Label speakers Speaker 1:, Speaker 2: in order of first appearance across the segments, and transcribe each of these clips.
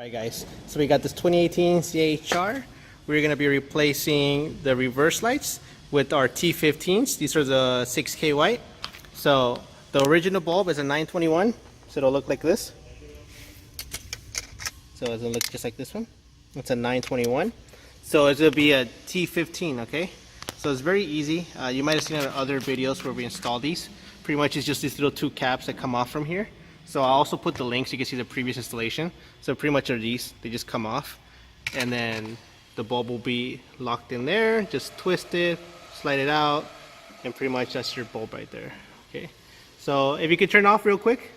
Speaker 1: Alright guys, so we got this 2018 CHR. We're going to be replacing the reverse lights with our T15s. These are the 6K white. So the original bulb is a 921, so it'll look like this. So it's going to look just like this one. It's a 921. So it's going to be a T15, okay? So it's very easy. You might have seen in other videos where we install these. Pretty much it's just these little two caps that come off from here. So I'll also put the link so you can see the previous installation. So pretty much are these, they just come off. And then the bulb will be locked in there, just twist it, slide it out, and pretty much that's your bulb right there, okay? So if you could turn off real quick.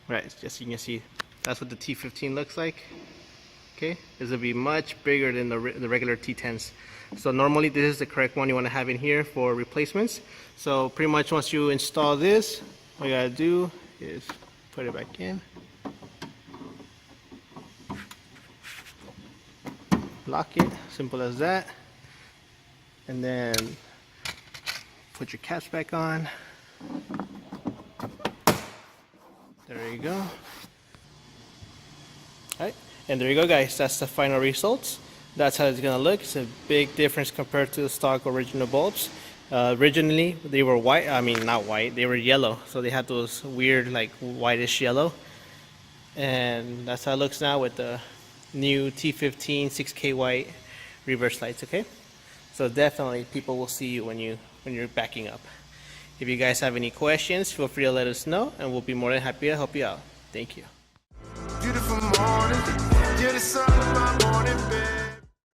Speaker 1: Right, just so you can see, that's what the T15 looks like. Okay, this will be much bigger than the regular T10s. So normally this is the correct one you want to have in here for replacements. So pretty much once you install this, all you gotta do is put it back in, lock it, simple as that, and then put your caps back on. There you go. Alright, and there you go guys, that's the final results. That's how it's gonna look. It's a big difference compared to the stock original bulbs. Originally they were white, I mean not white, they were yellow, so they had those weird like whitish yellow, and that's how it looks now with the new T15 6K white reverse lights. Okay, so definitely people will see you when you're backing up. If you guys have any questions, feel free to let us know and we'll be more than happy to help you out. Thank you.
Speaker 2: Beautiful morning, you're the sun of my morning bed.